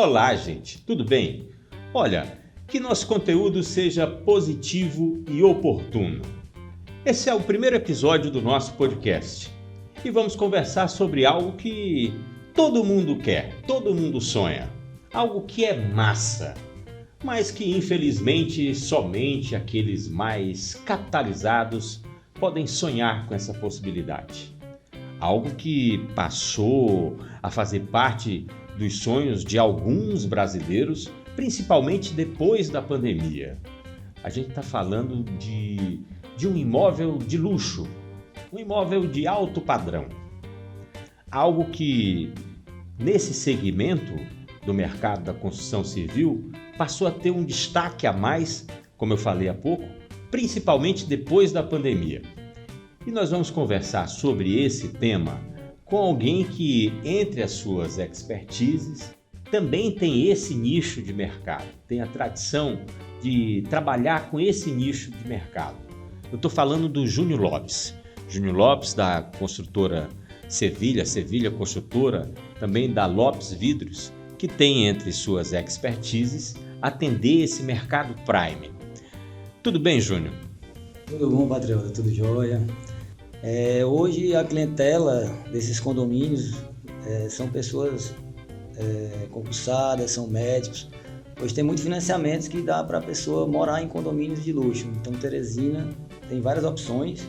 Olá, gente, tudo bem? Olha, que nosso conteúdo seja positivo e oportuno. Esse é o primeiro episódio do nosso podcast e vamos conversar sobre algo que todo mundo quer, todo mundo sonha. Algo que é massa, mas que infelizmente somente aqueles mais capitalizados podem sonhar com essa possibilidade. Algo que passou a fazer parte dos sonhos de alguns brasileiros, principalmente depois da pandemia. A gente está falando de um imóvel de luxo, um imóvel de alto padrão. Algo que, nesse segmento do mercado da construção civil, passou a ter um destaque a mais, como eu falei há pouco, principalmente depois da pandemia. E nós vamos conversar sobre esse tema com alguém que, entre as suas expertises, também tem esse nicho de mercado, tem a tradição de trabalhar com esse nicho de mercado. Eu estou falando do Júnior Lopes. Júnior Lopes, da construtora Sevilha Construtora, também da Lopes Vidros, que tem entre suas expertises atender esse mercado prime. Tudo bem, Júnior? Tudo bom, patriota, tudo jóia. Hoje a clientela desses condomínios são pessoas concursadas, são médicos. Hoje tem muitos financiamentos que dá para a pessoa morar em condomínios de luxo. Então Teresina tem várias opções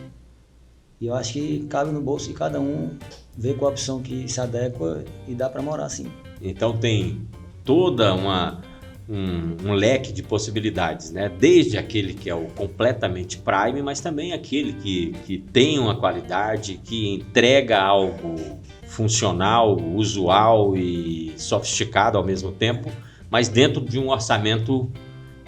e eu acho que cabe no bolso de cada um ver qual a opção que se adequa e dá para morar sim. Então tem toda um leque de possibilidades, né? Desde aquele que é o completamente prime, mas também aquele que tem uma qualidade, que entrega algo funcional, usual e sofisticado ao mesmo tempo, mas dentro de um orçamento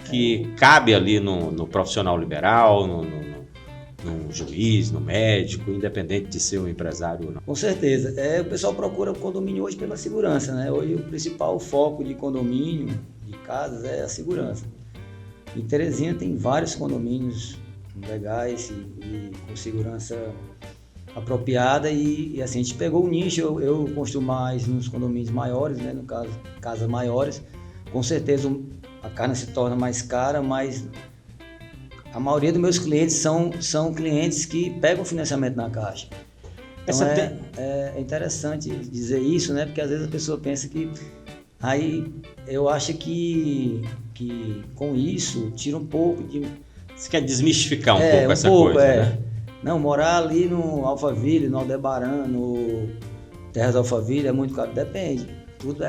que cabe ali no profissional liberal, no juiz, no médico, independente de ser um empresário ou não. Com certeza. O pessoal procura o condomínio hoje pela segurança, né? Hoje o principal foco de condomínio, de casas, é a segurança. Em Teresina tem vários condomínios legais e com segurança apropriada e assim, a gente pegou o nicho. Eu construo mais nos condomínios maiores, né? No caso, casas maiores. Com certeza a carne se torna mais cara, mas a maioria dos meus clientes são clientes que pegam financiamento na Caixa. Então é interessante dizer isso, né? Porque às vezes a pessoa pensa que... Aí eu acho que com isso tira um pouco de... Você quer desmistificar um pouco essa coisa, né? Não, morar ali no Alphaville, no Aldebaran, no Terras do Alphaville é muito caro, depende. Tudo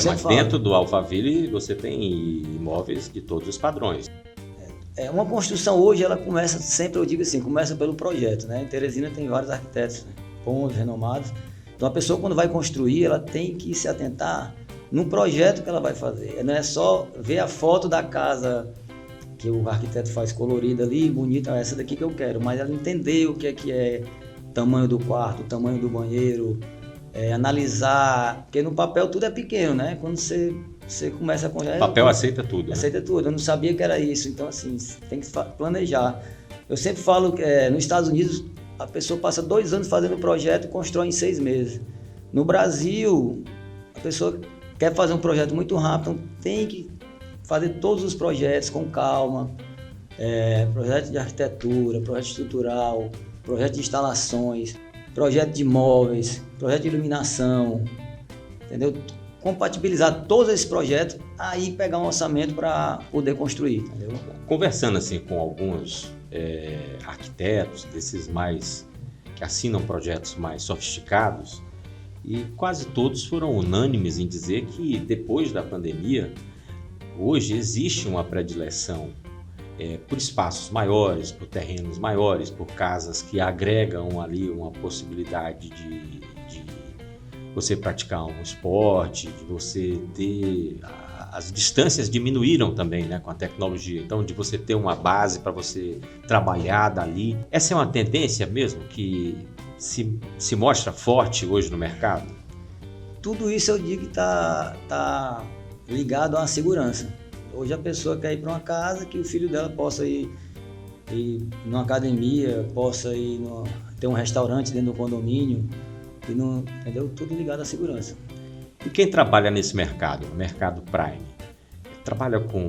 mas dentro do Alphaville você tem imóveis de todos os padrões. Uma construção hoje, ela começa sempre, eu digo assim, começa pelo projeto, né? Em Teresina tem vários arquitetos, né? Bons, renomados. Então a pessoa, quando vai construir, ela tem que se atentar no projeto que ela vai fazer. Não é só ver a foto da casa que o arquiteto faz colorida ali, bonita, essa daqui que eu quero, mas ela entender o que é tamanho do quarto, tamanho do banheiro, analisar, porque no papel tudo é pequeno, né? Quando você começa a congelar... O papel aceita tudo, né? Aceita tudo, eu não sabia que era isso, então assim, tem que planejar. Eu sempre falo que nos Estados Unidos a pessoa passa 2 anos fazendo o projeto e constrói em 6 meses. No Brasil, a pessoa quer fazer um projeto muito rápido, então tem que fazer todos os projetos com calma, projeto de arquitetura, projeto estrutural, projeto de instalações, projeto de móveis, projeto de iluminação, entendeu? Compatibilizar todos esses projetos, aí pegar um orçamento para poder construir, entendeu? Conversando assim com alguns arquitetos desses mais que assinam projetos mais sofisticados, e quase todos foram unânimes em dizer que depois da pandemia, hoje existe uma predileção por espaços maiores, por terrenos maiores, por casas que agregam ali uma possibilidade de você praticar um esporte, de você ter... As distâncias diminuíram também, né, com a tecnologia. Então, de você ter uma base para você trabalhar dali. Essa é uma tendência mesmo que se mostra forte hoje no mercado? Tudo isso eu digo que tá ligado à segurança. Hoje a pessoa quer ir para uma casa que o filho dela possa ir numa academia, possa ter um restaurante dentro do condomínio, entendeu? Tudo ligado à segurança. E quem trabalha nesse mercado, o mercado Prime, trabalha com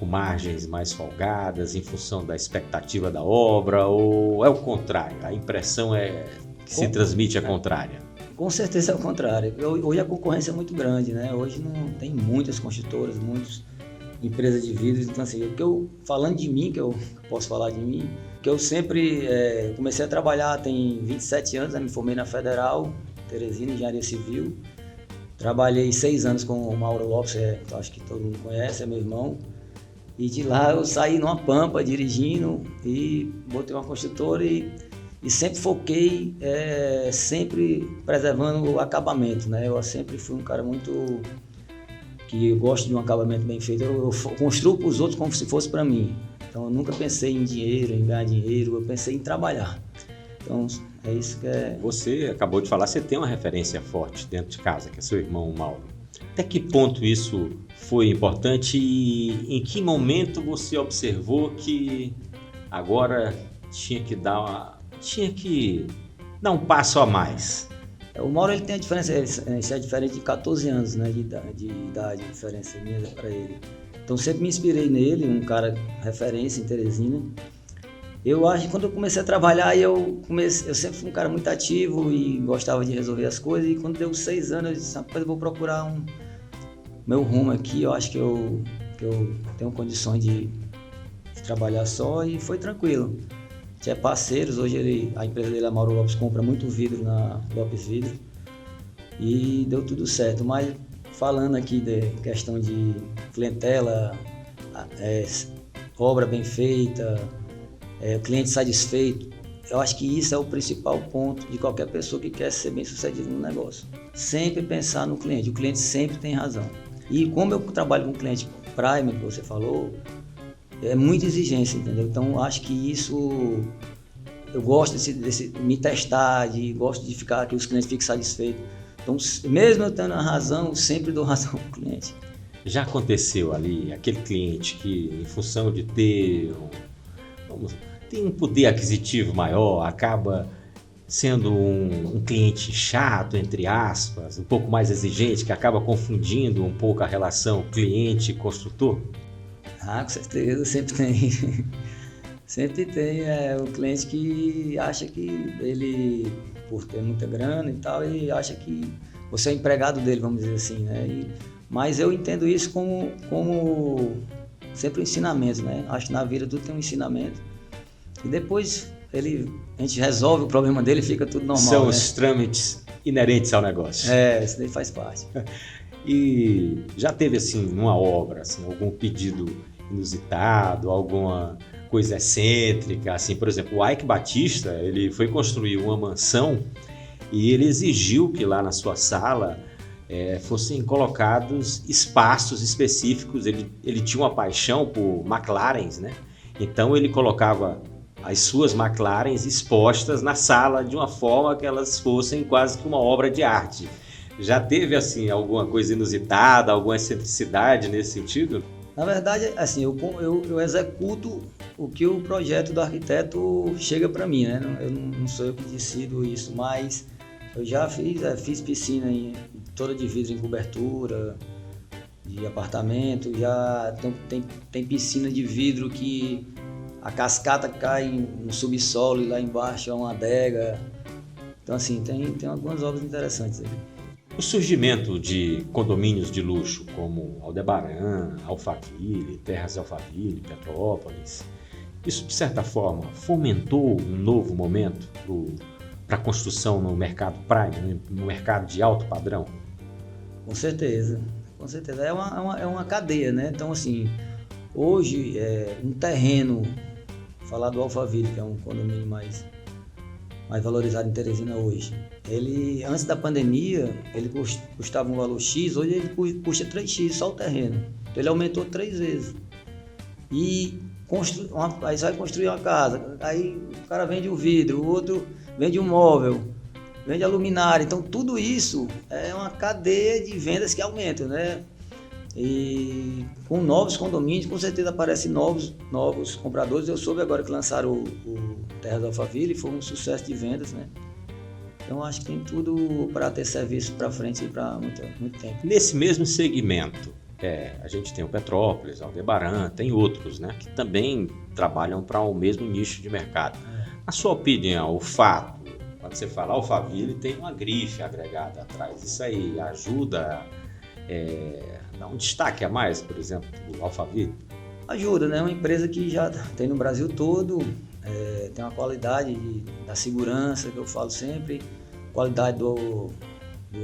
margens mais folgadas em função da expectativa da obra ou é o contrário? A impressão que se transmite a contrária? Com certeza é o contrário. Hoje a concorrência é muito grande, né? Hoje não tem muitas construtoras, muitas empresas de vidros. Então, assim, falando de mim, que eu posso falar de mim, que eu sempre comecei a trabalhar, tem 27 anos, me formei na Federal, Teresina, Engenharia Civil. Trabalhei 6 anos com o Mauro Lopes, que acho que todo mundo conhece, é meu irmão. E de lá eu saí numa pampa dirigindo e botei uma construtora e sempre foquei, sempre preservando o acabamento, né? Eu sempre fui um cara muito que gosto de um acabamento bem feito. Eu construo para os outros como se fosse para mim. Então eu nunca pensei em dinheiro, em ganhar dinheiro, eu pensei em trabalhar. Então é isso que é... Você acabou de falar, você tem uma referência forte dentro de casa, que é seu irmão Mauro. Até que ponto isso foi importante e em que momento você observou que agora tinha que dar um passo a mais? O Mauro ele tem a diferença, ele é diferente de 14 anos, né, de idade, diferença minha para ele. Então sempre me inspirei nele, um cara referência em Teresina. Eu acho que quando eu comecei a trabalhar, eu sempre fui um cara muito ativo e gostava de resolver as coisas. E quando deu 6 anos, eu disse, rapaz, eu vou procurar meu rumo aqui. Eu acho que eu tenho condições de trabalhar só e foi tranquilo. Tinha parceiros, hoje a empresa dele, a Mauro Lopes, compra muito vidro na Lopes Vidro e deu tudo certo. Mas falando aqui de questão de clientela, obra bem feita, o cliente satisfeito, eu acho que isso é o principal ponto de qualquer pessoa que quer ser bem sucedido no negócio. Sempre pensar no cliente, o cliente sempre tem razão. E como eu trabalho com cliente Prime, que você falou, é muita exigência, entendeu? Então eu acho que isso, eu gosto desse me testar, gosto de ficar que os clientes fiquem satisfeitos. Então mesmo eu tendo a razão, sempre dou razão ao cliente. Já aconteceu ali aquele cliente que, em função de ter tem um poder aquisitivo maior, acaba sendo um cliente chato, entre aspas, um pouco mais exigente, que acaba confundindo um pouco a relação cliente-construtor? Ah, com certeza, sempre tem. Sempre tem o cliente que acha que ele, por ter muita grana e tal, ele acha que você é empregado dele, vamos dizer assim, né? Mas eu entendo isso como sempre um ensinamento, né? Acho que na vida tudo tem um ensinamento. E depois a gente resolve o problema dele e fica tudo normal. São, né, os trâmites inerentes ao negócio. Isso daí faz parte. E já teve, assim, numa obra, assim, algum pedido inusitado, alguma coisa excêntrica, assim, por exemplo, o Ike Batista, ele foi construir uma mansão e ele exigiu que lá na sua sala fossem colocados espaços específicos. Ele tinha uma paixão por McLarens, né? Então ele colocava as suas McLarens expostas na sala de uma forma que elas fossem quase que uma obra de arte. Já teve, assim, alguma coisa inusitada, alguma excentricidade nesse sentido? Na verdade, assim, eu executo o que o projeto do arquiteto chega para mim, né? Eu não sou eu que decido isso, mas eu já fiz piscina toda de vidro em cobertura, de apartamento, já tem piscina de vidro que a cascata cai no subsolo e lá embaixo é uma adega. Então, assim, tem algumas obras interessantes ali. O surgimento de condomínios de luxo como Aldebaran, Alphaville, Terras Alphaville, Petrópolis, isso de certa forma fomentou um novo momento para a construção no mercado Prime, no mercado de alto padrão? Com certeza. É uma cadeia, né? Então, assim, hoje um terreno, falar do Alphaville, que é um condomínio mais valorizado em Teresina hoje, ele, antes da pandemia, ele custava um valor X, hoje ele custa 3X só o terreno. Então ele aumentou 3 vezes. E aí você vai construir uma casa, aí o cara vende o vidro, o outro vende um móvel, vende a luminária. Então tudo isso é uma cadeia de vendas que aumenta, né? E com novos condomínios, com certeza aparecem novos compradores. Eu soube agora que lançaram o Terras Alphaville, foi um sucesso de vendas, né? Então acho que tem tudo para ter serviço para frente e para muito tempo. Nesse mesmo segmento, a gente tem o Petrópolis, Aldebaran, tem outros, né, que também trabalham para o mesmo nicho de mercado. Na sua opinião, o fato, quando você fala Alphaville, tem uma grife agregada atrás. Isso aí ajuda a dar um destaque a mais, por exemplo, do Alphaville? Ajuda, né? Uma empresa que já tem no Brasil todo, tem uma qualidade da segurança, que eu falo sempre, qualidade do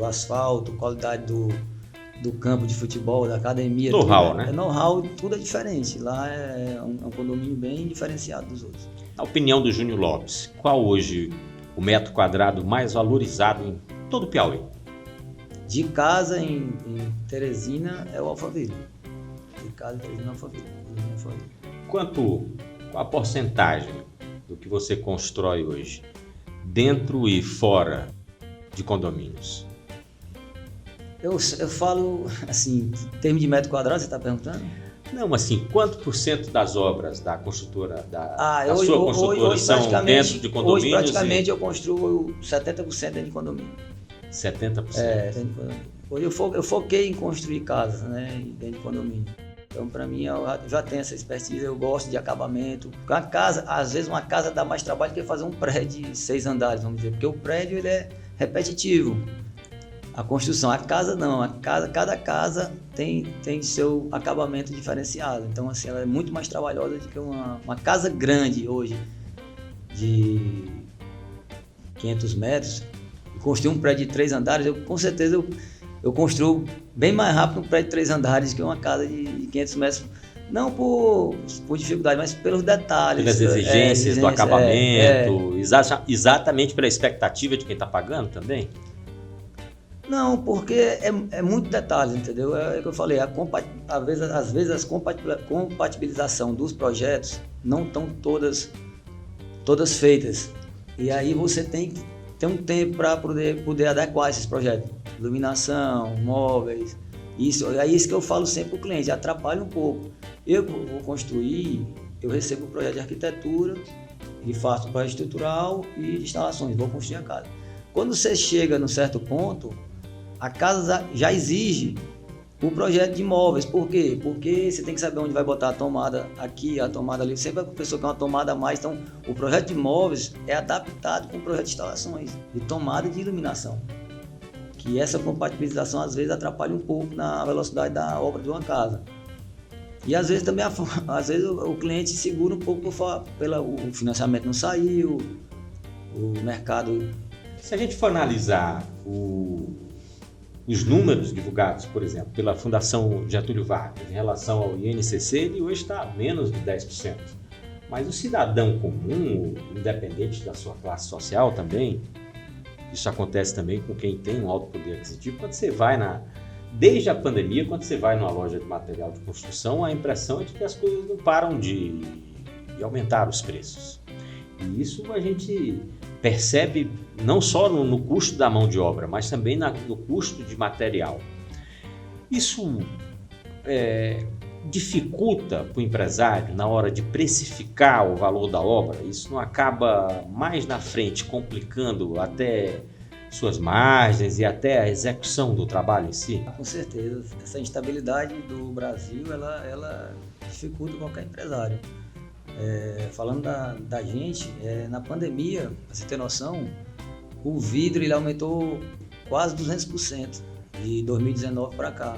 asfalto, qualidade do campo de futebol, da academia. Know-how, né? Know-how, tudo é diferente. Lá é um condomínio bem diferenciado dos outros. Na opinião do Júnior Lopes, qual hoje o metro quadrado mais valorizado em todo o Piauí? De casa em Teresina é o Alphaville. De casa em Teresina é o Alphaville. Qual a porcentagem do que você constrói hoje, dentro e fora de condomínios? Eu falo, assim, em termos de metro quadrado, você está perguntando? Não, assim, quanto por cento das obras da construtora, da hoje, sua construtora hoje, são dentro de condomínios? Hoje, praticamente, eu construo 70% dentro de condomínio. 70%? Dentro de condomínio. Hoje eu foquei em construir casas, né, dentro de condomínio. Então, para mim, eu já tenho essa expertise, eu gosto de acabamento. A casa, às vezes, uma casa dá mais trabalho que fazer um prédio de 6 andares, vamos dizer, porque o prédio ele é repetitivo. A construção, a casa não, cada casa tem seu acabamento diferenciado. Então, assim, ela é muito mais trabalhosa do que uma casa grande hoje, de 500 metros. Construir um prédio de 3 andares, com certeza eu construo bem mais rápido um prédio de 3 andares que uma casa de 500 metros. Não por dificuldade, mas pelos detalhes. Pelas exigências do acabamento, exatamente pela expectativa de quem está pagando também? Não, porque é muito detalhe, entendeu? É o que eu falei, às vezes a compatibilização dos projetos não estão todas feitas. E aí você tem que ter um tempo para poder adequar esses projetos. Iluminação, móveis, isso. É isso que eu falo sempre para o cliente, atrapalha um pouco. Eu vou construir, eu recebo o projeto de arquitetura e faço o projeto estrutural e de instalações, vou construir a casa. Quando você chega num certo ponto, a casa já exige o projeto de imóveis. Por quê? Porque você tem que saber onde vai botar a tomada aqui, a tomada ali. Sempre a pessoa quer uma tomada a mais. Então, o projeto de imóveis é adaptado com o projeto de instalações, de tomada e de iluminação. Que essa compatibilização, às vezes, atrapalha um pouco na velocidade da obra de uma casa. E, às vezes, também às vezes o cliente segura um pouco o financiamento não saiu, o mercado... Se a gente for analisar os números divulgados, por exemplo, pela Fundação Getúlio Vargas em relação ao INCC, ele hoje está a menos de 10%. Mas o cidadão comum, independente da sua classe social também, isso acontece também com quem tem um alto poder aquisitivo, quando você vai desde a pandemia, quando você vai numa loja de material de construção, a impressão é de que as coisas não param de aumentar os preços. E isso a gente percebe não só no custo da mão de obra, mas também no custo de material. Isso dificulta para o empresário na hora de precificar o valor da obra? Isso não acaba mais na frente complicando até suas margens e até a execução do trabalho em si? Com certeza. Essa instabilidade do Brasil, ela dificulta qualquer empresário. Falando da gente, na pandemia, para você ter noção, o vidro ele aumentou quase 200% de 2019 para cá,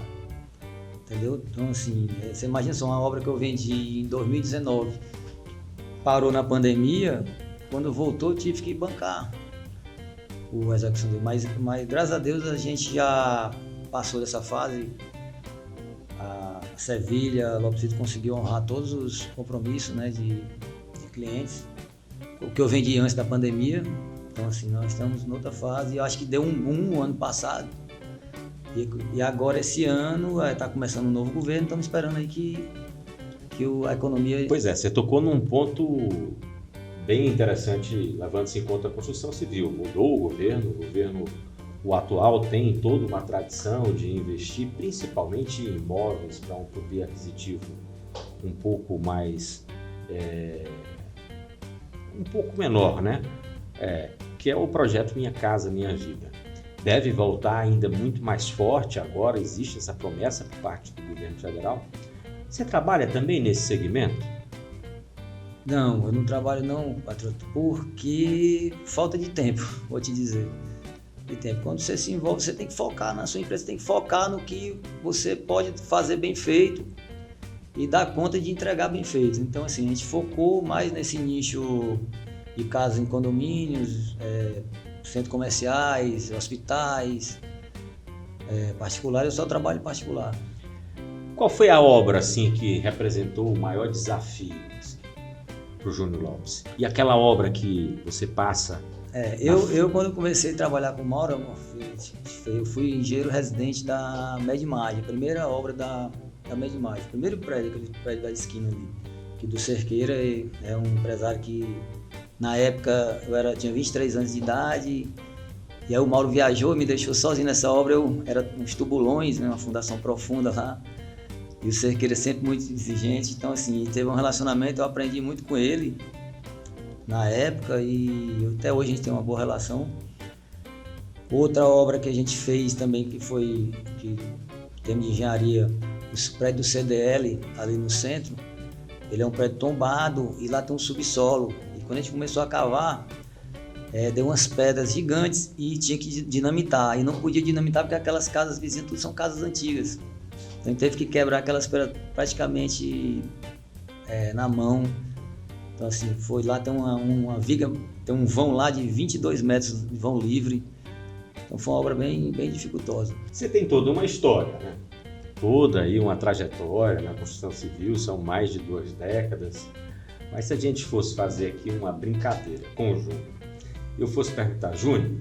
entendeu? Então, assim, você imagina só, uma obra que eu vendi em 2019, parou na pandemia, quando voltou eu tive que bancar a execução dele, mas graças a Deus a gente já passou dessa fase. A Sevilha, Lopes Filho conseguiu honrar todos os compromissos, né, de clientes, o que eu vendi antes da pandemia. Então, assim, nós estamos em outra fase. Eu acho que deu um boom ano passado e agora esse ano está começando um novo governo. Estamos esperando aí que a economia... Pois é, você tocou num ponto bem interessante, levando-se em conta a construção civil. Mudou o governo o atual tem toda uma tradição de investir principalmente em imóveis para um poder aquisitivo um pouco mais, um pouco menor, né? que é o projeto Minha Casa Minha Vida. Deve voltar ainda muito mais forte agora, existe essa promessa por parte do governo federal. Você trabalha também nesse segmento? Não, eu não trabalho não, patroto, porque falta de tempo, vou te dizer. De tempo. Quando você se envolve, você tem que focar na sua empresa, você tem que focar no que você pode fazer bem feito e dar conta de entregar bem feito. Então, assim, a gente focou mais nesse nicho de casas em condomínios, centros comerciais, hospitais, particulares. Eu só trabalho em particular. Qual foi a obra assim que representou o maior desafio para o Júnior Lopes? E aquela obra que você passa... Eu quando comecei a trabalhar com o Mauro, eu fui engenheiro residente da Medimag, a primeira obra da Medimag, o primeiro prédio, aquele prédio da esquina ali, que do Cerqueira é um empresário que na época tinha 23 anos de idade, e aí o Mauro viajou e me deixou sozinho nessa obra. Era uns tubulões, né, uma fundação profunda lá, e o Cerqueira sempre muito exigente, então assim, teve um relacionamento, eu aprendi muito com ele na época e até hoje a gente tem uma boa relação. Outra obra que a gente fez também, que em termos de engenharia, o prédio do CDL ali no centro, ele é um prédio tombado e lá tem um subsolo. E quando a gente começou a cavar, deu umas pedras gigantes e tinha que dinamitar. E não podia dinamitar porque aquelas casas vizinhas tudo são casas antigas. Então a gente teve que quebrar aquelas pedras praticamente na mão. Então assim, foi lá, tem uma viga, tem um vão lá de 22 metros de vão livre. Então foi uma obra bem, bem dificultosa. Você tem toda uma história, né? Toda aí uma trajetória na construção civil, são mais de 2 décadas. Mas se a gente fosse fazer aqui uma brincadeira com o Júnior, eu fosse perguntar, Júnior,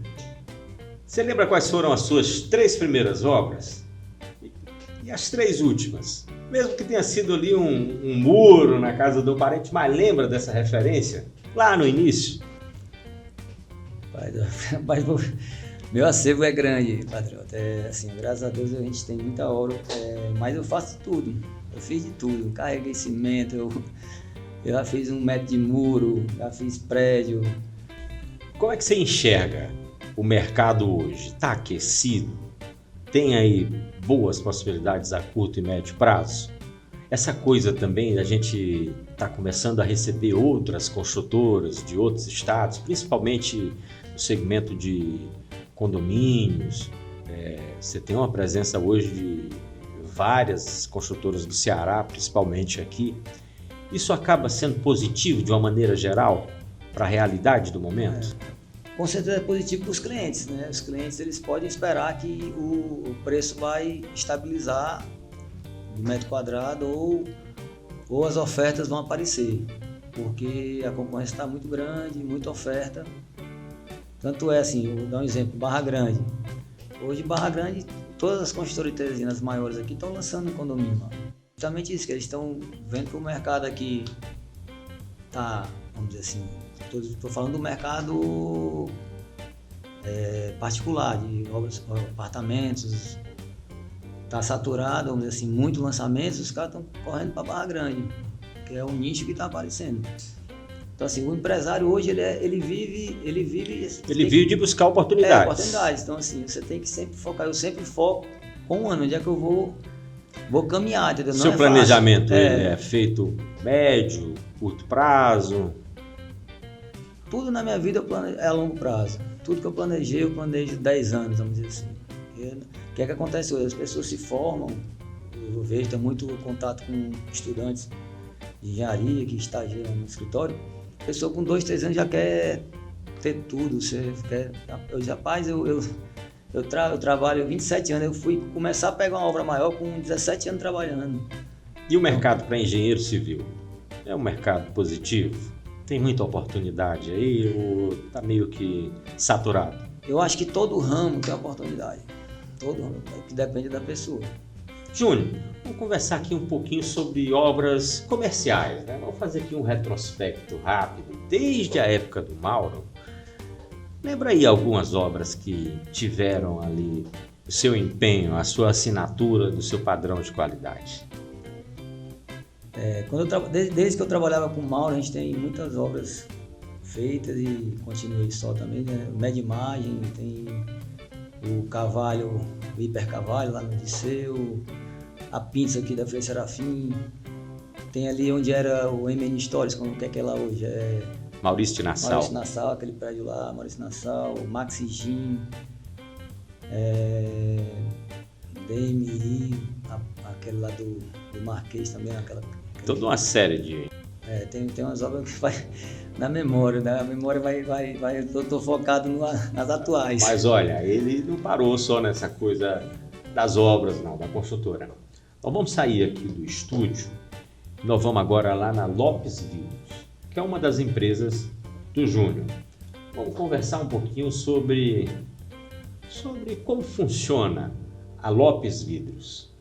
você lembra quais foram as suas 3 primeiras obras? E as 3 últimas? Mesmo que tenha sido ali um muro na casa do parente, mas lembra dessa referência? Lá no início? Meu acervo é grande, patriota. Assim, graças a Deus a gente tem muita obra, mas eu faço tudo. Eu fiz de tudo. Carreguei cimento, eu já fiz 1 metro de muro, já fiz prédio. Como é que você enxerga o mercado hoje? Está aquecido? Tem aí boas possibilidades a curto e médio prazo? Essa coisa também, a gente está começando a receber outras construtoras de outros estados, principalmente no segmento de condomínios. Você tem uma presença hoje de várias construtoras do Ceará, principalmente aqui. Isso acaba sendo positivo de uma maneira geral para a realidade do momento? Com certeza é positivo para os clientes, né? Os clientes eles podem esperar que o preço vai estabilizar de metro quadrado ou as ofertas vão aparecer, porque a concorrência está muito grande, muita oferta. Tanto é assim, vou dar um exemplo, Barra Grande. Hoje Barra Grande, todas as construtoras de Teresina maiores aqui estão lançando condomínio. Justamente isso, que eles estão vendo que o mercado aqui está, vamos dizer assim, estou falando do mercado particular, de obras, apartamentos, está saturado, vamos dizer assim, muitos lançamentos, os caras estão correndo para Barra Grande, que é um nicho que está aparecendo. Então assim, o empresário hoje ele vive de buscar oportunidades. Oportunidades. Então assim, você tem que sempre focar, eu sempre foco com um ano, onde é que eu vou caminhar, entendeu? Seu planejamento ele é feito médio, curto prazo? Tudo na minha vida é a longo prazo. Tudo que eu planejo 10 anos, vamos dizer assim. O que é que acontece hoje? As pessoas se formam, eu vejo, tenho muito contato com estudantes de engenharia que estagiam no escritório. A pessoa com 2, 3 anos já quer ter tudo. Eu trabalho 27 anos, eu fui começar a pegar uma obra maior com 17 anos trabalhando. E o mercado para engenheiro civil? É um mercado positivo? Tem muita oportunidade aí ou está meio que saturado? Eu acho que todo ramo tem oportunidade. Todo ramo, que depende da pessoa. Júnior, vamos conversar aqui um pouquinho sobre obras comerciais, né? Vamos fazer aqui um retrospecto rápido, desde a época do Mauro. Lembra aí algumas obras que tiveram ali o seu empenho, a sua assinatura do seu padrão de qualidade? Desde que eu trabalhava com o Mauro, a gente tem muitas obras feitas e continuei só também, né? Média imagem, tem o Cavalho, o Hipercavalho lá no Disseu, a Pinça aqui da Frei Serafim, tem ali onde era o MN Stories, como que é lá hoje, Maurício de Nassau. Maurício Nassau, aquele prédio lá, Maurício Nassau, Maxi Gin, DMI, aquele lá do Marquês também, Toda uma série de... tem umas obras que vai na memória, né? A memória vai eu tô focado nas atuais. Mas olha, ele não parou só nessa coisa das obras, não, da construtora. Então vamos sair aqui do estúdio, nós vamos agora lá na Lopes Vidros, que é uma das empresas do Júnior. Vamos conversar um pouquinho sobre como funciona a Lopes Vidros.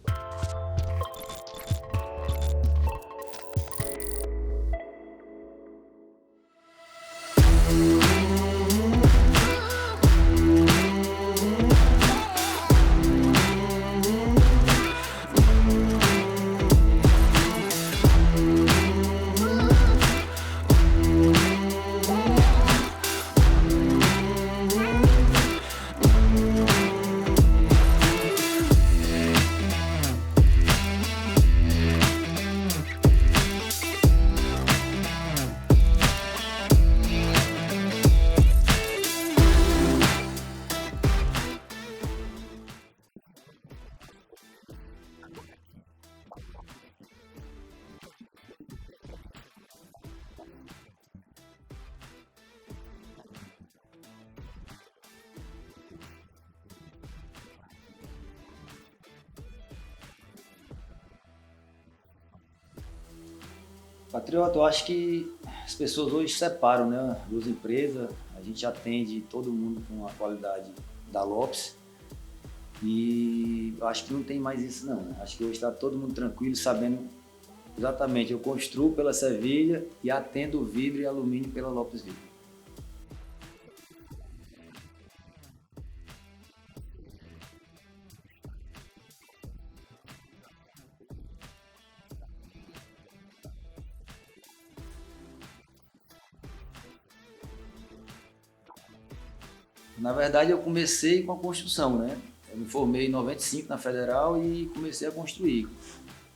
Patriota, eu acho que as pessoas hoje separam, né? Duas empresas, a gente atende todo mundo com a qualidade da Lopes e eu acho que não tem mais isso não, né? Acho que hoje está todo mundo tranquilo, sabendo exatamente, eu construo pela Sevilha e atendo vidro e alumínio pela Lopes Vidro. Na verdade, eu comecei com a construção, né? Eu me formei em 95 na Federal e comecei a construir.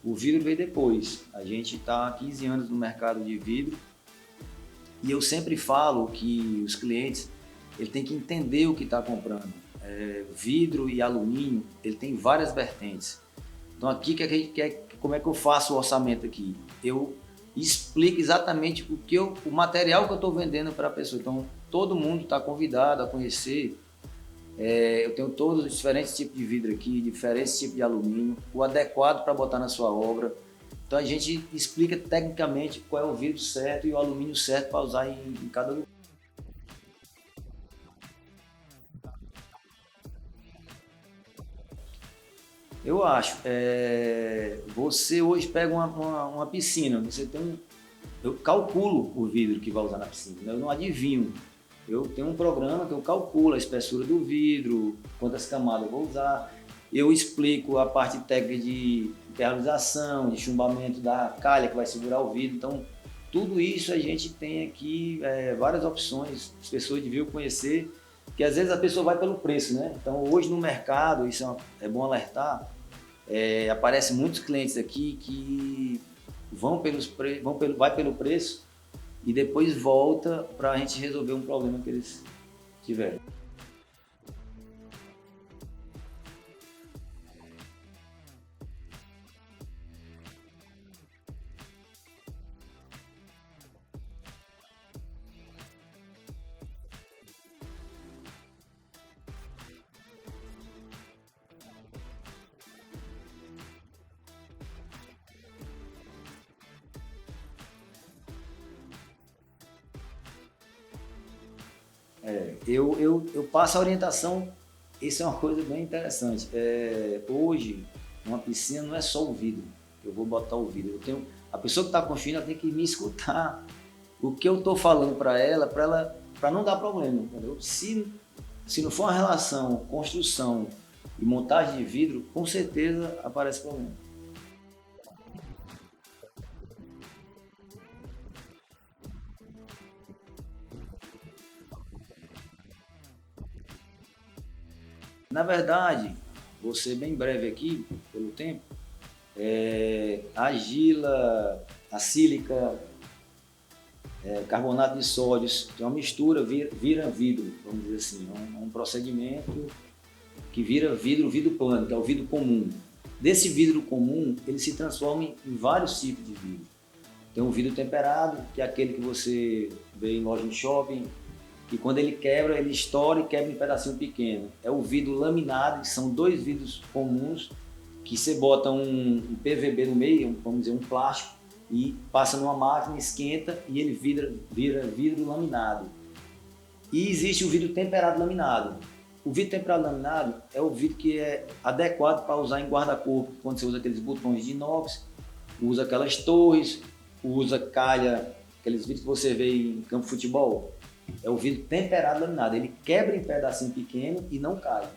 O vidro veio depois. A gente está há 15 anos no mercado de vidro e eu sempre falo que os clientes ele tem que entender o que está comprando. Vidro e alumínio, ele tem várias vertentes. Então aqui como é que eu faço o orçamento aqui? Eu explico exatamente o material que eu estou vendendo para a pessoa. Então todo mundo está convidado a conhecer. Eu tenho todos os diferentes tipos de vidro aqui, diferentes tipos de alumínio, o adequado para botar na sua obra. Então a gente explica tecnicamente qual é o vidro certo e o alumínio certo para usar em cada lugar. Eu acho, você hoje pega uma piscina, eu calculo o vidro que vai usar na piscina, eu não adivinho. Eu tenho um programa que eu calculo a espessura do vidro, quantas camadas eu vou usar. Eu explico a parte técnica de impermeabilização, de chumbamento da calha que vai segurar o vidro. Então, tudo isso a gente tem aqui várias opções, as pessoas deviam conhecer, que às vezes a pessoa vai pelo preço, né? Então, hoje no mercado, isso é bom alertar, aparecem muitos clientes aqui que vai pelo preço, e depois volta para a gente resolver um problema que eles tiveram. Eu passo a orientação, isso é uma coisa bem interessante. Hoje, uma piscina não é só o vidro, eu vou botar o vidro. A pessoa que está construindo ela tem que me escutar o que eu estou falando para ela, para não dar problema. Entendeu? Se não for uma relação construção e montagem de vidro, com certeza aparece problema. Na verdade, vou ser bem breve aqui, pelo tempo, a argila, a sílica, carbonato de sódio, tem uma mistura, vira vidro, vamos dizer assim, é um procedimento que vira vidro plano, que é o vidro comum. Desse vidro comum, ele se transforma em vários tipos de vidro. Tem um vidro temperado, que é aquele que você vê em loja de shopping, e quando ele quebra, ele estoura e quebra em pedacinho pequeno. É o vidro laminado, que são 2 vidros comuns, que você bota um PVB no meio, vamos dizer, um plástico, e passa numa máquina, esquenta e ele vira vidro laminado. E existe o vidro temperado laminado. O vidro temperado laminado é o vidro que é adequado para usar em guarda-corpo, quando você usa aqueles botões de inox, usa aquelas torres, usa calha, aqueles vidros que você vê em campo de futebol. É o vidro temperado laminado, ele quebra em pedacinho pequeno e não cai.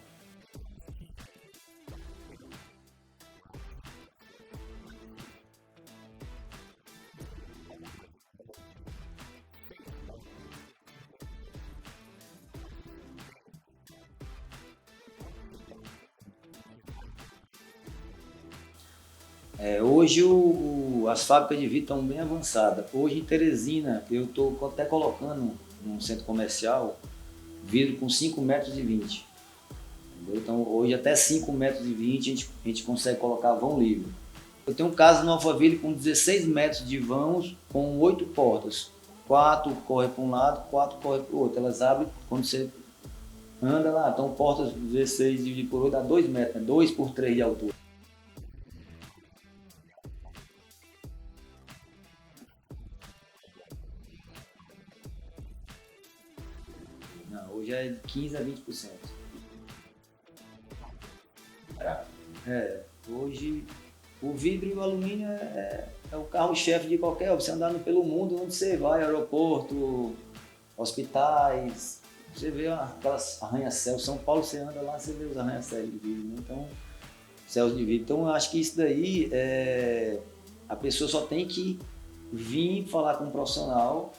Hoje as fábricas de vidro estão bem avançadas. Hoje em Teresina eu estou até colocando num centro comercial vidro com 5,20 metros. Entendeu? Então hoje até 5,20 metros a gente consegue colocar vão livre. Eu tenho um caso no Alphaville com 16 metros de vãos com 8 portas. 4 correm para um lado, 4 correm para o outro. Elas abrem quando você anda lá. Então portas 16 dividido por 8 dá 2 metros, né? 2 por 3 de altura. Hoje é de 15% a 20%. Hoje o vidro e o alumínio é o carro-chefe de qualquer. Você andando pelo mundo, onde você vai, aeroporto, hospitais, você vê aquelas arranha-céus. São Paulo, você anda lá, você vê os arranha-céus de vidro, né? Então, céus de vidro. Então, eu acho que isso daí, a pessoa só tem que vir falar com um profissional,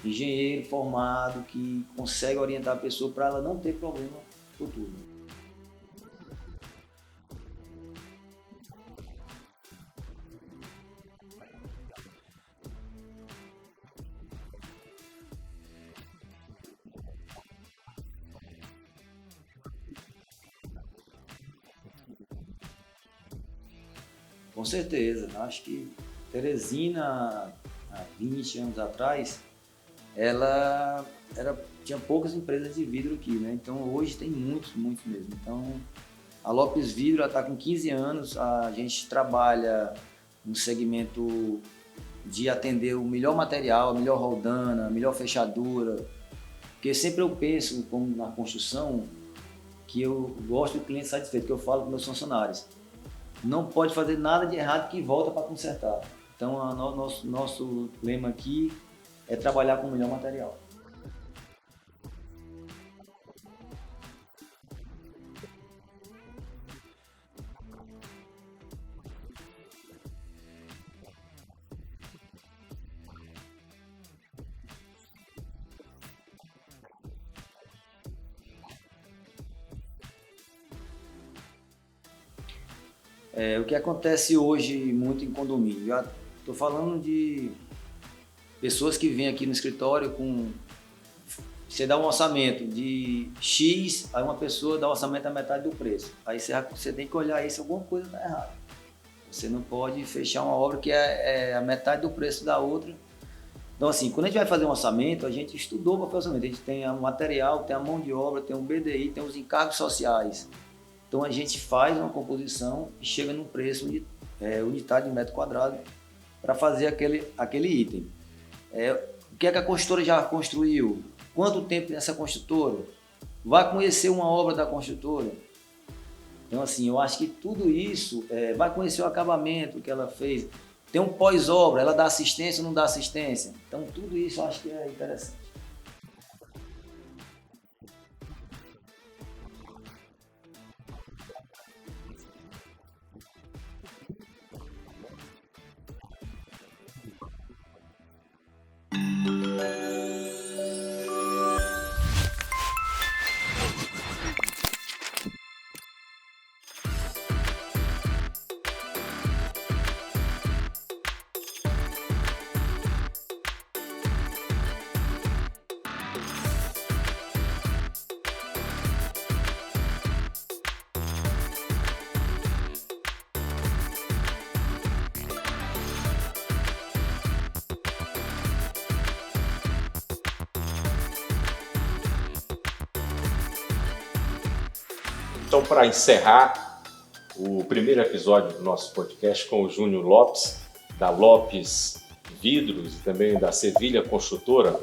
engenheiro formado, que consegue orientar a pessoa para ela não ter problema futuro. Com certeza, acho que Teresina, há 20 anos atrás, tinha poucas empresas de vidro aqui, né? Então hoje tem muitos mesmo. Então a Lopes Vidro está com 15 anos, a gente trabalha no segmento de atender o melhor material, a melhor roldana, a melhor fechadura, porque sempre eu penso, como na construção, que eu gosto do cliente satisfeito, que eu falo com meus funcionários. Não pode fazer nada de errado que volta para consertar. Então nosso lema aqui é trabalhar com o melhor material. O que acontece hoje muito em condomínio, já estou falando de pessoas que vêm aqui no escritório com... Você dá um orçamento de X, aí uma pessoa dá um orçamento a metade do preço. Aí você tem que olhar isso, alguma coisa está errada. Você não pode fechar uma obra que é a metade do preço da outra. Então assim, quando a gente vai fazer um orçamento, a gente estudou para fazer o orçamento. A gente tem o material, tem a mão de obra, tem o BDI, tem os encargos sociais. Então a gente faz uma composição e chega num preço unitário de metro quadrado para fazer aquele item. O que é que a construtora já construiu? Quanto tempo tem essa construtora? Vai conhecer uma obra da construtora? Então assim, eu acho que tudo isso, vai conhecer o acabamento que ela fez. Tem um pós-obra, ela dá assistência ou não dá assistência? Então tudo isso eu acho que é interessante. então, para encerrar o primeiro episódio do nosso podcast com o Júnior Lopes, da Lopes Vidros e também da Sevilha Construtora,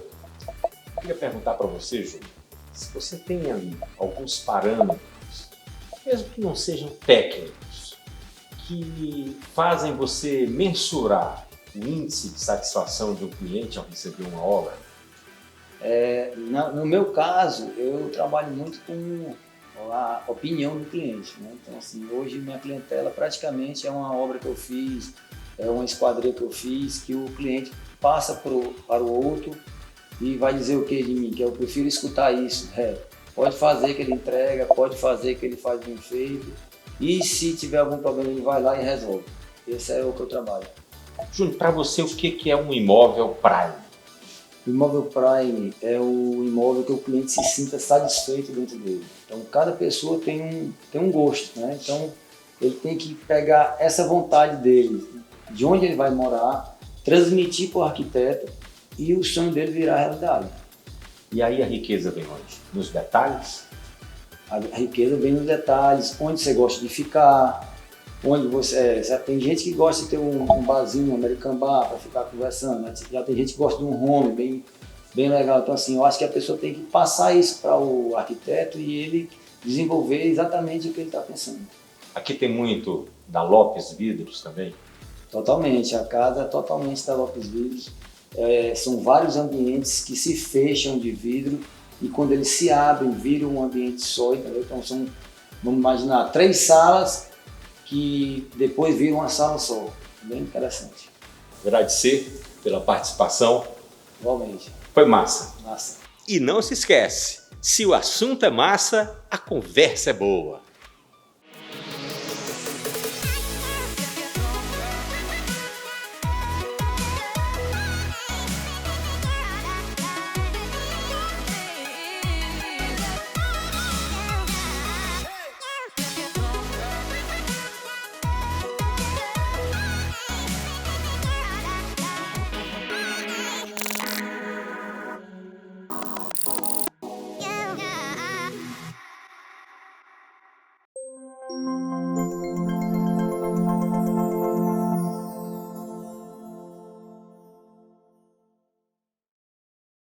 eu queria perguntar para você, Júnior, se você tem ali alguns parâmetros, mesmo que não sejam técnicos, que fazem você mensurar o índice de satisfação de um cliente ao receber uma obra? No meu caso, eu trabalho muito com a opinião do cliente, né? Então, assim, hoje minha clientela praticamente é uma obra que eu fiz, é uma esquadria que eu fiz, que o cliente passa para o outro e vai dizer o que de mim? Que eu prefiro escutar isso. Pode fazer que ele entrega, pode fazer que ele faz bem feito, e se tiver algum problema ele vai lá e resolve. Esse é o que eu trabalho. Júnior, para você, o que é um imóvel Prime? O imóvel Prime é o imóvel que o cliente se sinta satisfeito dentro dele. Então, cada pessoa tem um gosto, né? Então, ele tem que pegar essa vontade dele, de onde ele vai morar, transmitir para o arquiteto e o sonho dele virar realidade. E aí a riqueza vem onde? Nos detalhes? A riqueza vem nos detalhes, onde você gosta de ficar, onde você... tem gente que gosta de ter um barzinho, um American Bar, para ficar conversando, né? Já tem gente que gosta de um home bem legal. Então, assim, eu acho que a pessoa tem que passar isso para o arquiteto e ele desenvolver exatamente o que ele está pensando. Aqui tem muito da Lopes Vidros também? Totalmente, a casa é totalmente da Lopes Vidros. São vários ambientes que se fecham de vidro e quando eles se abrem, viram um ambiente só, entendeu? Então vamos imaginar, 3 salas que depois viram uma sala só. Bem interessante. Agradecer pela participação. Igualmente. Foi massa. Massa. E não se esquece, se o assunto é massa, a conversa é boa. Yeah.